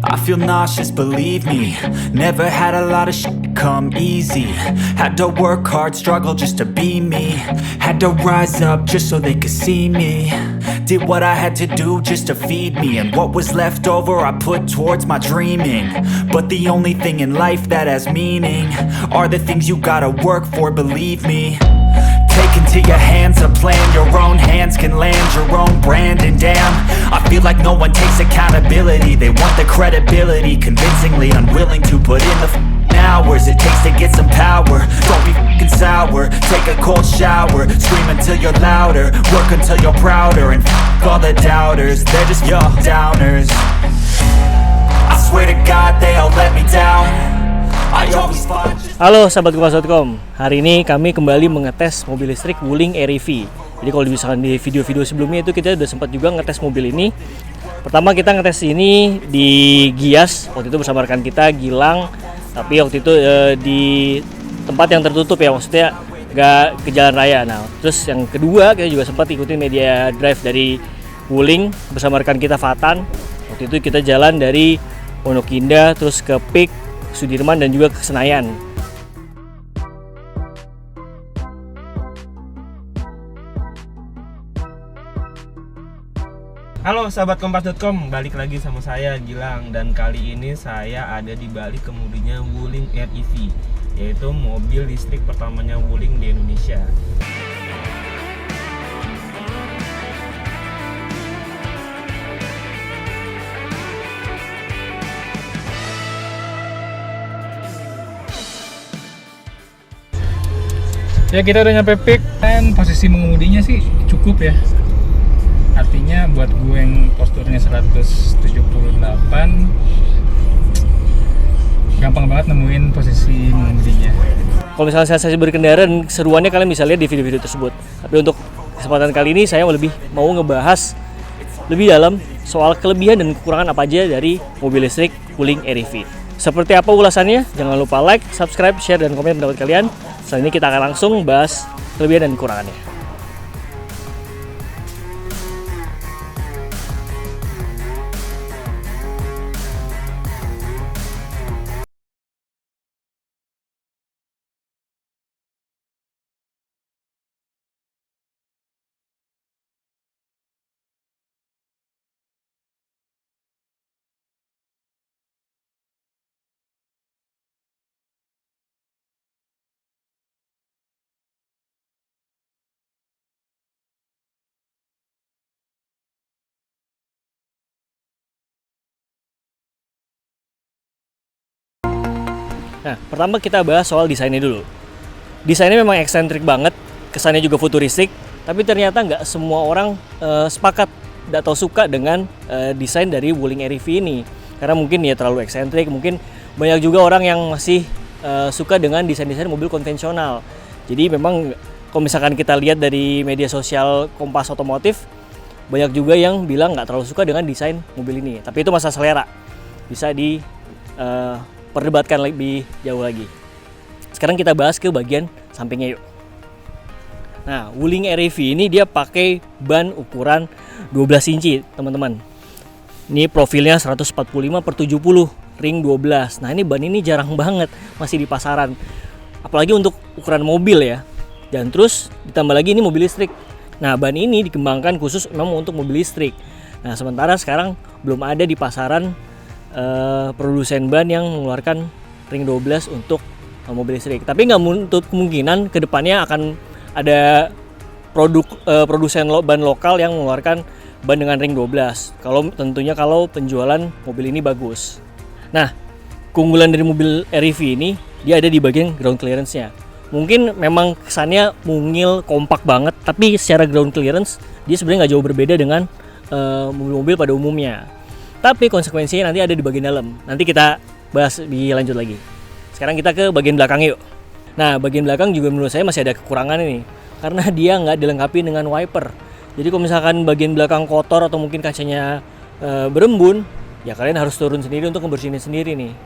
I feel nauseous, believe me. Never had a lot of shit come easy. Had to work hard, struggle just to be me. Had to rise up just so they could see me. Did what I had to do just to feed me. And what was left over I put towards my dreaming. But the only thing in life that has meaning are the things you gotta work for, believe me. Take into your hands a plan. Your own hands can land your own brand. And damn, I feel like no one takes accountability. They want the credibility, convincingly unwilling to put in the hours it takes to get some power. Don't be f***ing sour. Take a cold shower. Scream until you're louder. Work until you're prouder. And f*** all the doubters, they're just your downers. I swear to God they all let me down. I always fought. Halo sahabat Kupas.com, hari ini kami kembali mengetes mobil listrik Wuling Air-EV. Jadi kalau misalkan di video-video sebelumnya itu kita udah sempat juga ngetes mobil ini. Pertama kita ngetes ini di Gias, waktu itu bersama rekan kita Gilang. Tapi waktu itu di tempat yang tertutup ya, maksudnya nggak ke jalan raya. Nah terus yang kedua kita juga sempat ikutin media drive dari Wuling bersama rekan kita Fatan. Waktu itu kita jalan dari Pondok Indah terus ke Pik, Sudirman dan juga ke Senayan. Halo sahabat Kompas.com, balik lagi sama saya Gilang. Dan kali ini saya ada di balik kemudinya Wuling Air-EV, yaitu mobil listrik pertamanya Wuling di Indonesia. Ya kita udah nyampe Pik dan posisi mengemudinya sih cukup ya. Artinya buat gue yang posturnya 178 gampang banget nemuin posisi mengemudinya. Kalau misalnya saya berkendara dan seruannya kalian bisa lihat di video-video tersebut. Tapi untuk kesempatan kali ini saya lebih mau ngebahas lebih dalam soal kelebihan dan kekurangan apa aja dari mobil listrik Wuling Air-EV. Seperti apa ulasannya? Jangan lupa like, subscribe, share, dan komen pendapat kalian. Setelah ini kita akan langsung bahas kelebihan dan kekurangannya. Nah, pertama kita bahas soal desainnya dulu. Desainnya memang eksentrik banget, kesannya juga futuristik, tapi ternyata nggak semua orang sepakat atau suka dengan desain dari Wuling Air-EV ini. Karena mungkin ya terlalu eksentrik, mungkin banyak juga orang yang masih suka dengan desain-desain mobil konvensional. Jadi memang kalau misalkan kita lihat dari media sosial Kompas Otomotif, banyak juga yang bilang nggak terlalu suka dengan desain mobil ini. Tapi itu masalah selera, bisa perdebatkan lebih jauh lagi. Sekarang kita bahas ke bagian sampingnya yuk. Nah, Wuling Air-EV ini dia pakai ban ukuran 12 inci, teman-teman. Ini profilnya 145/70, ring 12. Nah, ini ban ini jarang banget masih di pasaran. Apalagi untuk ukuran mobil ya. Dan terus ditambah lagi ini mobil listrik. Nah, ban ini dikembangkan khusus memang untuk mobil listrik. Nah, sementara sekarang belum ada di pasaran produsen ban yang mengeluarkan ring 12 untuk mobil listrik. Tapi nggak menutup kemungkinan kedepannya akan ada produsen ban lokal yang mengeluarkan ban dengan ring 12. Tentunya kalau penjualan mobil ini bagus. Nah, keunggulan dari mobil Air-EV ini dia ada di bagian ground clearance-nya. Mungkin memang kesannya mungil, kompak banget, tapi secara ground clearance dia sebenarnya nggak jauh berbeda dengan mobil-mobil pada umumnya. Tapi konsekuensinya nanti ada di bagian dalam. Nanti kita bahas lebih lanjut lagi. Sekarang kita ke bagian belakang yuk. Nah, bagian belakang juga menurut saya masih ada kekurangan ini. Karena dia nggak dilengkapi dengan wiper. Jadi kalau misalkan bagian belakang kotor atau mungkin kacanya berembun, ya kalian harus turun sendiri untuk ngebersihin sendiri nih.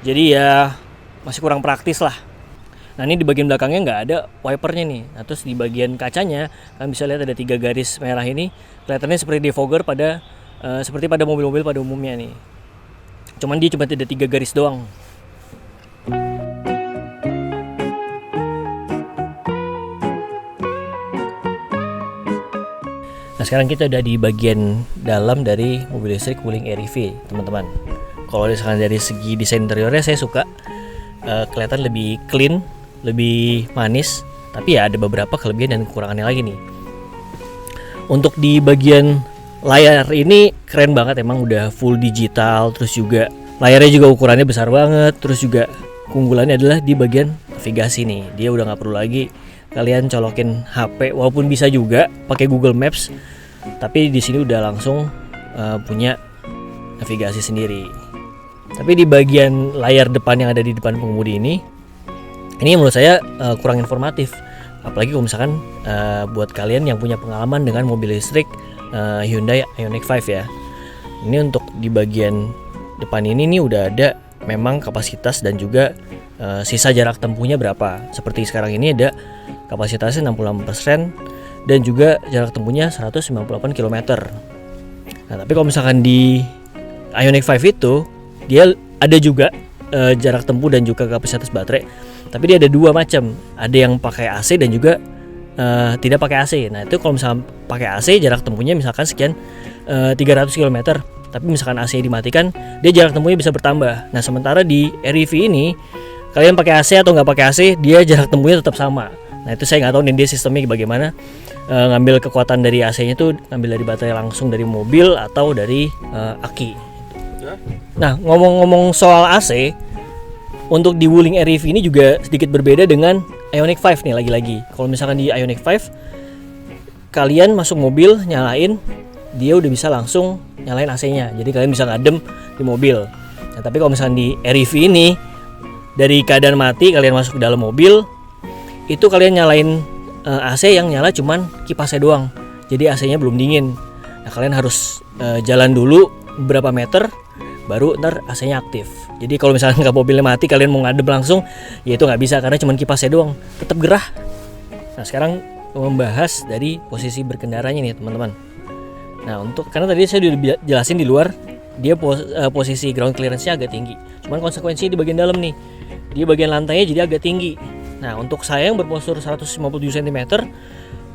Jadi ya masih kurang praktis lah. Nah, ini di bagian belakangnya nggak ada wipernya nih. Nah, terus di bagian kacanya kalian bisa lihat ada 3 garis merah ini. Kelihatannya seperti defogger seperti pada mobil-mobil pada umumnya nih. cuman dia cuma ada 3 garis doang. Nah sekarang kita udah di bagian dalam dari mobil listrik Wuling Air-EV teman-teman. Kalau misalkan dari segi desain interiornya saya suka, kelihatan lebih clean, lebih manis. Tapi ya ada beberapa kelebihan dan kekurangannya lagi nih. Untuk di bagian layar ini keren banget, emang udah full digital. Terus juga layarnya juga ukurannya besar banget. Terus juga keunggulannya adalah di bagian navigasi nih. Dia udah nggak perlu lagi kalian colokin HP, walaupun bisa juga pakai Google Maps, tapi di sini udah langsung punya navigasi sendiri. Tapi di bagian layar depan yang ada di depan pengemudi ini menurut saya kurang informatif, apalagi kalau misalkan buat kalian yang punya pengalaman dengan mobil listrik Hyundai Ioniq 5 ya. Ini untuk di bagian depan ini nih udah ada memang kapasitas dan juga sisa jarak tempuhnya berapa. Seperti sekarang ini ada kapasitasnya 68% dan juga jarak tempuhnya 198 km. Nah, tapi kalau misalkan di Ioniq 5 itu dia ada juga jarak tempuh dan juga kapasitas baterai. Tapi dia ada dua macam. Ada yang pakai AC dan juga tidak pakai AC. Nah, itu kalau misalkan pakai AC jarak tempuhnya misalkan sekian 300 km. Tapi misalkan AC dimatikan, dia jarak tempuhnya bisa bertambah. Nah, sementara di Air-EV ini kalian pakai AC atau nggak pakai AC, dia jarak tempuhnya tetap sama. Nah, itu saya nggak tahu nih dia sistemnya bagaimana, ngambil kekuatan dari AC-nya itu ngambil dari baterai langsung dari mobil atau dari aki. Nah, ngomong-ngomong soal AC, untuk di Wuling Air-EV ini juga sedikit berbeda dengan Ioniq 5 nih lagi-lagi. Kalau misalkan di Ioniq 5 kalian masuk mobil, nyalain, dia udah bisa langsung nyalain AC-nya. Jadi kalian bisa ngadem di mobil. Nah, tapi kalau misalkan di Air-EV ini dari keadaan mati kalian masuk ke dalam mobil, itu kalian nyalain AC yang nyala cuman kipasnya doang. Jadi AC-nya belum dingin. Nah, kalian harus jalan dulu beberapa meter baru ntar AC-nya aktif. Jadi kalau misalnya nggak mobilnya mati kalian mau ngadem langsung, ya itu nggak bisa karena cuman kipasnya doang, tetap gerah. Nah sekarang membahas dari posisi berkendaranya nih teman-teman. Nah karena tadi saya udah jelasin di luar dia posisi ground clearance-nya agak tinggi. Cuman konsekuensinya di bagian dalam nih, dia bagian lantainya jadi agak tinggi. Nah untuk saya yang berpostur 157 cm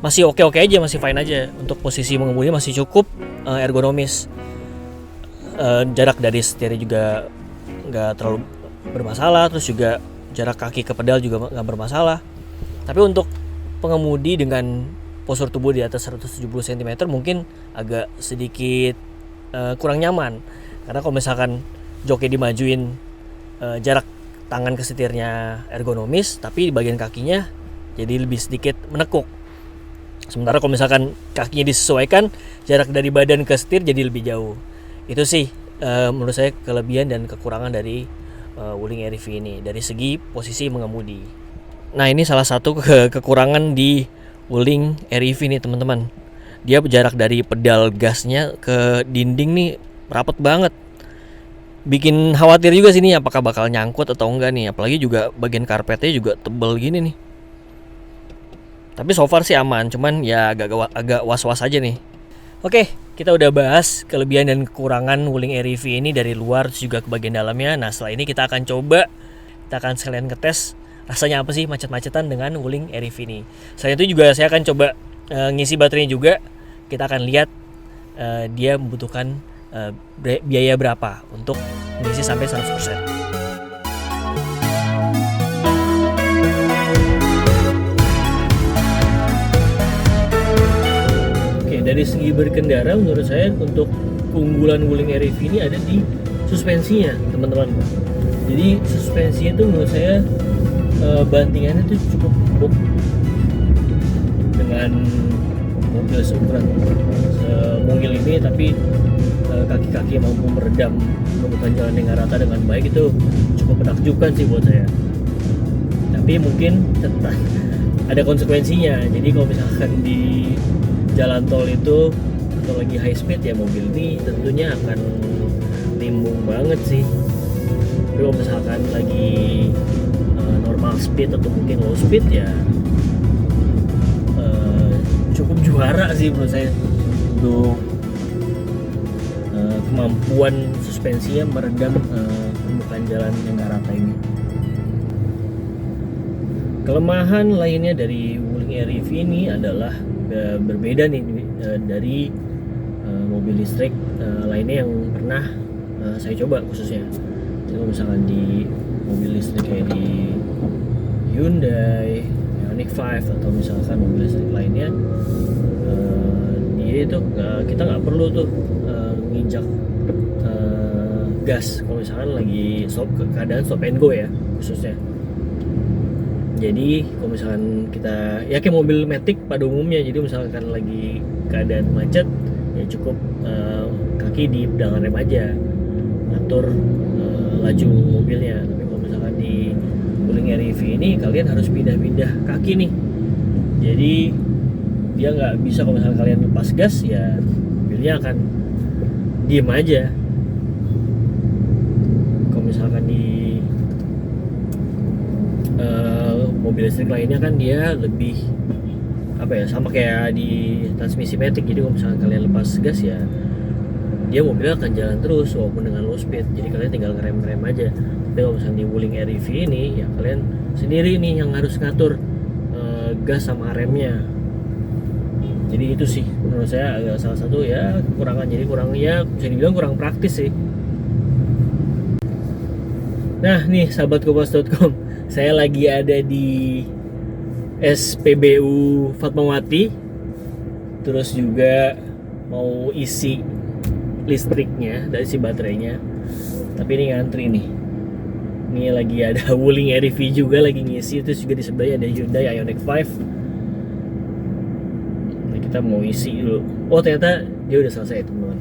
masih oke-oke aja, masih fine aja. Untuk posisi mengemudi masih cukup ergonomis. Jarak dari setir juga nggak terlalu bermasalah, terus juga jarak kaki ke pedal juga nggak bermasalah. Tapi untuk pengemudi dengan postur tubuh di atas 170 cm mungkin agak sedikit kurang nyaman, karena kalau misalkan joknya dimajuin, jarak tangan ke setirnya ergonomis, tapi di bagian kakinya jadi lebih sedikit menekuk. Sementara kalau misalkan kakinya disesuaikan, jarak dari badan ke setir jadi lebih jauh. Itu sih menurut saya kelebihan dan kekurangan dari Wuling Air-EV ini dari segi posisi mengemudi. Nah ini salah satu kekurangan di Wuling Air-EV nih teman-teman. Dia jarak dari pedal gasnya ke dinding nih rapat banget. Bikin khawatir juga sih nih apakah bakal nyangkut atau enggak nih. Apalagi juga bagian karpetnya juga tebel gini nih. Tapi so far sih aman, cuman ya agak was-was aja nih. Oke, kita udah bahas kelebihan dan kekurangan Wuling Air-EV ini dari luar juga ke bagian dalamnya. Nah setelah ini kita akan sekalian ngetes rasanya apa sih macet-macetan dengan Wuling Air-EV ini. Selain itu juga saya akan coba ngisi baterainya juga. Kita akan lihat dia membutuhkan biaya berapa untuk mengisi sampai 100%. Dari segi berkendara menurut saya untuk keunggulan Wuling Air-EV ini ada di suspensinya teman-teman. Jadi suspensinya itu menurut saya bantingannya itu cukup empuk dengan mobil seukuran semungil ini, tapi kaki-kaki mampu meredam permukaan jalan dengan rata dengan baik, itu cukup menakjubkan sih buat saya. Tapi mungkin tetap ada konsekuensinya. Jadi kalau misalkan di jalan tol itu atau lagi high speed ya mobil ini tentunya akan limbung banget sih. Tapi kalau misalkan lagi normal speed atau mungkin low speed ya cukup juara sih menurut saya untuk kemampuan suspensinya meredam permukaan jalan yang nggak rata ini. Kelemahan lainnya dari Wuling Air-EV ini adalah berbeda nih dari mobil listrik lainnya yang pernah saya coba khususnya. Jadi kalau misalkan di mobil listrik kayak di Hyundai, Ioniq 5 atau misalkan mobil listrik lainnya, dia itu kita nggak perlu tuh nginjak gas kalau misalkan lagi keadaan stop and go ya khususnya. Jadi kalau misalkan kita ya kayak mobil Matic pada umumnya, jadi misalkan lagi keadaan macet ya cukup kaki di pegangan rem aja, atur laju mobilnya. Tapi kalau misalkan di Wuling Air-EV ini kalian harus pindah-pindah kaki nih, jadi dia nggak bisa kalau misalkan kalian lepas gas ya mobilnya akan diem aja. Kalau misalkan di mobil listrik lainnya kan dia lebih apa ya, sama kayak di transmisi Matic. Jadi kalau misalkan kalian lepas gas ya dia mobilnya akan jalan terus walaupun dengan low speed, jadi kalian tinggal ngerem aja. Tapi kalau misalkan di Wuling Air-EV ini ya kalian sendiri nih yang harus ngatur gas sama remnya. Jadi itu sih menurut saya agak salah satu ya kekurangan, jadi kurang ya bisa dibilang kurang praktis sih. Nah nih sahabat kompas.com, saya lagi ada di SPBU Fatmawati, terus juga mau isi listriknya dan isi baterainya. Tapi ini ngantri nih. Ini lagi ada Wuling Air-EV juga lagi ngisi, terus juga di sebelahnya ada Hyundai Ioniq 5. Nah, kita mau isi dulu. Oh ternyata dia udah selesai teman-teman.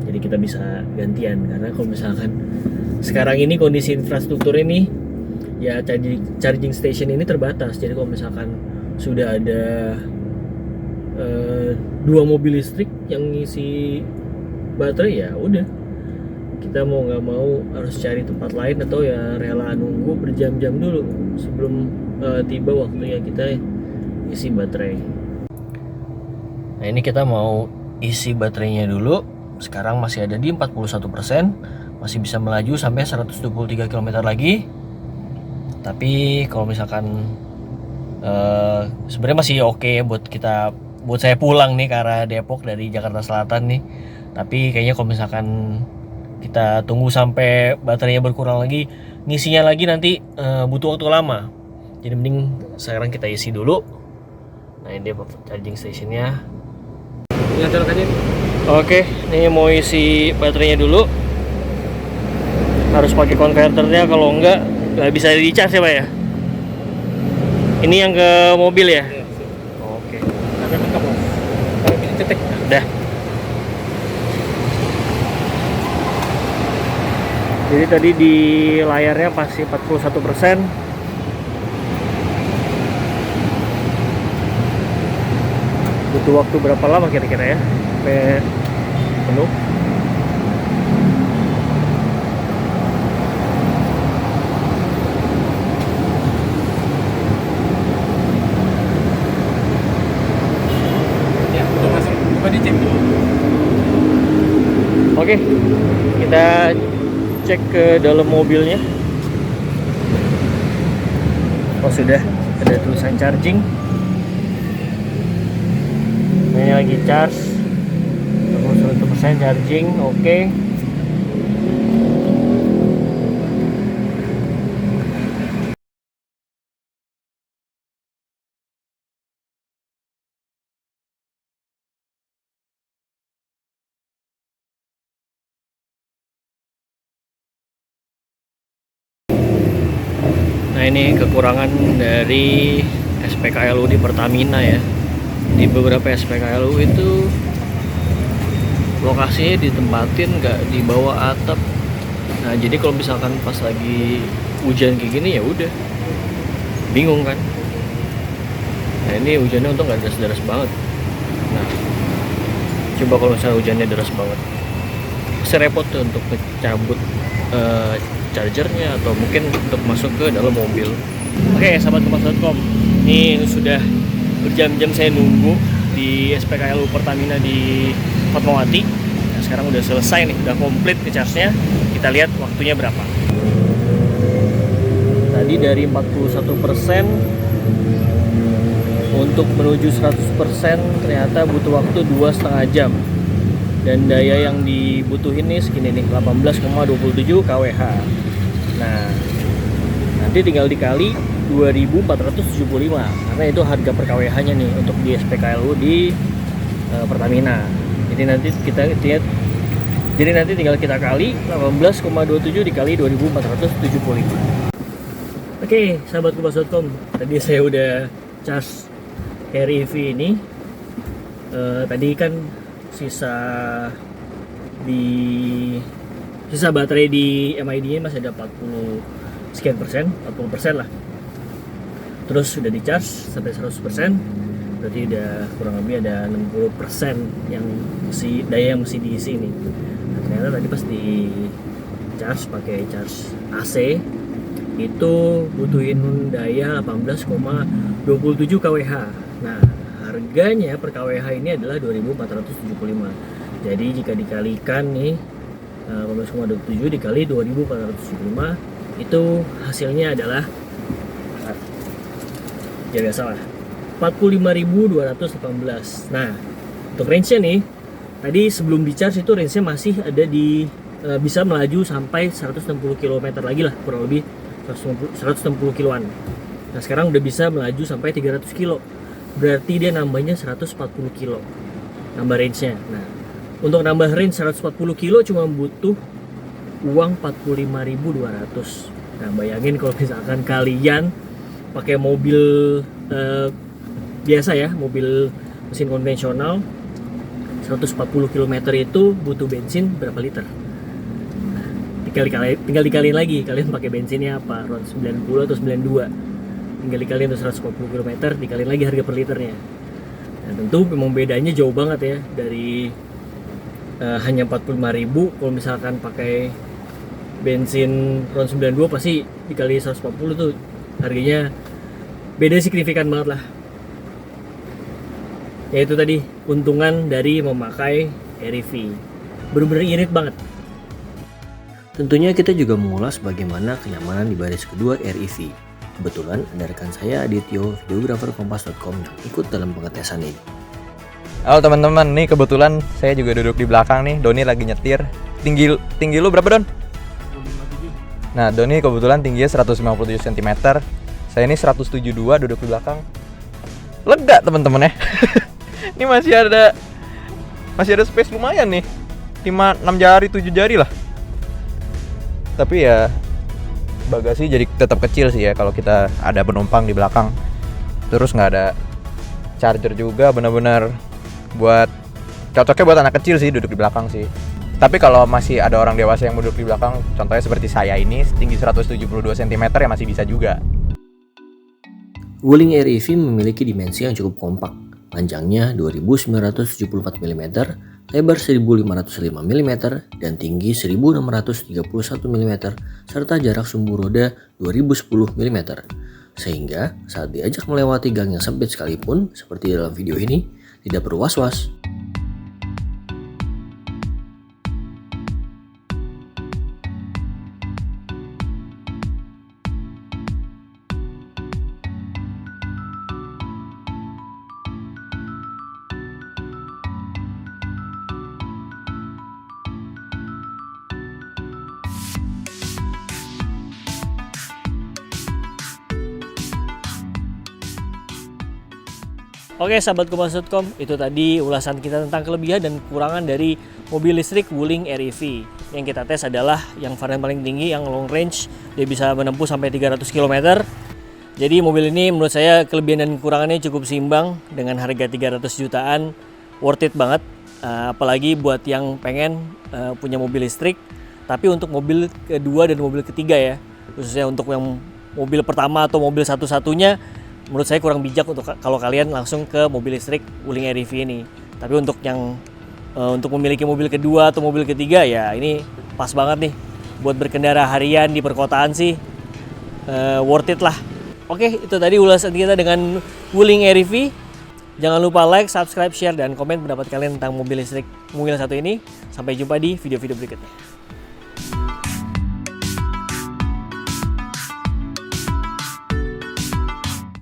Jadi kita bisa gantian, karena kalau misalkan sekarang ini kondisi infrastruktur ini ya charging station ini terbatas. Jadi kalau misalkan sudah ada 2 mobil listrik yang ngisi baterai ya udah, kita mau nggak mau harus cari tempat lain atau ya rela nunggu berjam-jam dulu sebelum tiba waktunya kita isi baterai. Nah ini kita mau isi baterainya dulu. Sekarang masih ada di 41%, masih bisa melaju sampai 123 km lagi. Tapi kalau misalkan sebenarnya masih oke buat saya pulang nih ke arah Depok dari Jakarta Selatan nih. Tapi kayaknya kalau misalkan kita tunggu sampai baterainya berkurang lagi, ngisinya lagi nanti butuh waktu lama. Jadi mending sekarang kita isi dulu. Nah ini dia charging stationnya. Oke, ini mau isi baterainya dulu. Harus pakai konverternya, kalau enggak nggak bisa di-charge ya Pak ya? Ini yang ke mobil ya? Iya. Oke. Sampai mentok Bos. Kalau bisa cetek. Udah. Jadi tadi di layarnya pasti 41%. Butuh waktu berapa lama kira-kira ya sampai penuh? Ya, udah masuk. Coba dicek dulu. Oke, kita cek ke dalam mobilnya. Oh sudah ada tulisan charging. Ini lagi charge 21% charging. Oke. Nah ini kekurangan dari SPKLU di Pertamina ya. Di beberapa SPKLU itu lokasinya ditempatin nggak di bawah atap. Nah jadi kalau misalkan pas lagi hujan kayak gini ya udah bingung kan. Nah ini hujannya untung nggak deras-deras banget. Nah coba kalau misalnya hujannya deras banget, serepot tuh untuk mencabut chargernya atau mungkin untuk masuk ke dalam mobil. Oke sahabat kompas.com, ini sudah berjam-jam saya nunggu di SPKLU Pertamina di Fatmawati. sekarang udah selesai nih, udah komplit ngecharge-nya. Kita lihat waktunya berapa. Tadi dari 41% untuk menuju 100% ternyata butuh waktu 2,5 jam. Dan daya yang dibutuhin nih segini nih, 18,27 kWh. Nah, nanti tinggal dikali 2.475 karena itu harga per kWh-nya nih untuk di SPKLU di Pertamina. Jadi nanti tinggal kita kali 18,27 dikali 2.475. Oke, sahabat Kupas.com, tadi saya udah charge Air EV ini. Tadi kan sisa baterai di MID-nya masih ada 40 sekian persen, 40% lah. Terus sudah di charge sampai 100%, berarti udah kurang lebih ada 60% yang daya yang mesti diisi nih. Nah, ternyata tadi pas di charge pakai charge AC itu butuhin daya 18,27 kWh. Nah, harganya per kWh ini adalah 2.475. Jadi jika dikalikan nih 18,27 dikali 2.475 itu hasilnya adalah jangan salah 45.218. Nah, untuk range-nya nih tadi sebelum di charge itu range-nya masih ada di bisa melaju sampai 160 km lagi lah, kurang lebih 160 kiloan. Nah, sekarang udah bisa melaju sampai 300 kilo. Berarti dia nambahnya 140 kilo. Nambah range-nya. Nah, untuk nambah range 140 kilo cuma butuh uang 45.200. Nah, bayangin kalau misalkan kalian pakai mobil biasa ya, mobil mesin konvensional 140 km itu butuh bensin berapa liter? Nah, tinggal dikaliin lagi kalian pakai bensinnya apa, RON 90 atau 92. Tinggal dikaliin tuh 140 km, dikaliin lagi harga per liternya. Nah, tentu memang bedanya jauh banget ya, dari hanya 45.000 kalau misalkan pakai bensin RON 92 pasti dikali 140 tuh harganya beda signifikan banget lah. Ya itu tadi keuntungan dari memakai EV. Bener-bener irit banget. Tentunya kita juga mengulas bagaimana kenyamanan di baris kedua REV. Kebetulan ada rekan saya Adityo, videografer Kompas.com yang ikut dalam pengetesan ini. Halo teman-teman, nih kebetulan saya juga duduk di belakang nih. Doni lagi nyetir. Tinggi lu berapa, Don? Nah, Doni kebetulan tingginya 157 cm. Saya ini 172, duduk di belakang. Lega teman-teman ya. Ini masih ada space lumayan nih. 5, 6 jari, 7 jari lah. Tapi ya bagasi jadi tetap kecil sih ya kalau kita ada penumpang di belakang. Terus nggak ada charger juga, benar-benar cocoknya buat anak kecil sih duduk di belakang sih. Tapi kalau masih ada orang dewasa yang duduk di belakang, contohnya seperti saya ini tinggi 172 cm ya masih bisa juga. Wuling REV memiliki dimensi yang cukup kompak. Panjangnya 2.974 mm, lebar 1.505 mm, dan tinggi 1.631 mm, serta jarak sumbu roda 2010 mm. Sehingga saat diajak melewati gang yang sempit sekalipun, seperti dalam video ini, tidak perlu was-was. Oke sahabat Kompas.com, itu tadi ulasan kita tentang kelebihan dan kekurangan dari mobil listrik Wuling REV. Yang kita tes adalah yang varian paling tinggi, yang long range, dia bisa menempuh sampai 300 km. Jadi mobil ini menurut saya kelebihan dan kekurangannya cukup seimbang. Dengan harga 300 jutaan, worth it banget. Apalagi buat yang pengen punya mobil listrik. Tapi untuk mobil kedua dan mobil ketiga ya, khususnya untuk yang mobil pertama atau mobil satu-satunya, menurut saya kurang bijak untuk kalau kalian langsung ke mobil listrik Wuling REV ini. Tapi untuk yang untuk memiliki mobil kedua atau mobil ketiga ya ini pas banget nih buat berkendara harian di perkotaan sih, worth it lah. Oke, itu tadi ulasan kita dengan Wuling REV. Jangan lupa like, subscribe, share, dan komen pendapat kalian tentang mobil listrik Mungil satu ini. Sampai jumpa di video-video berikutnya.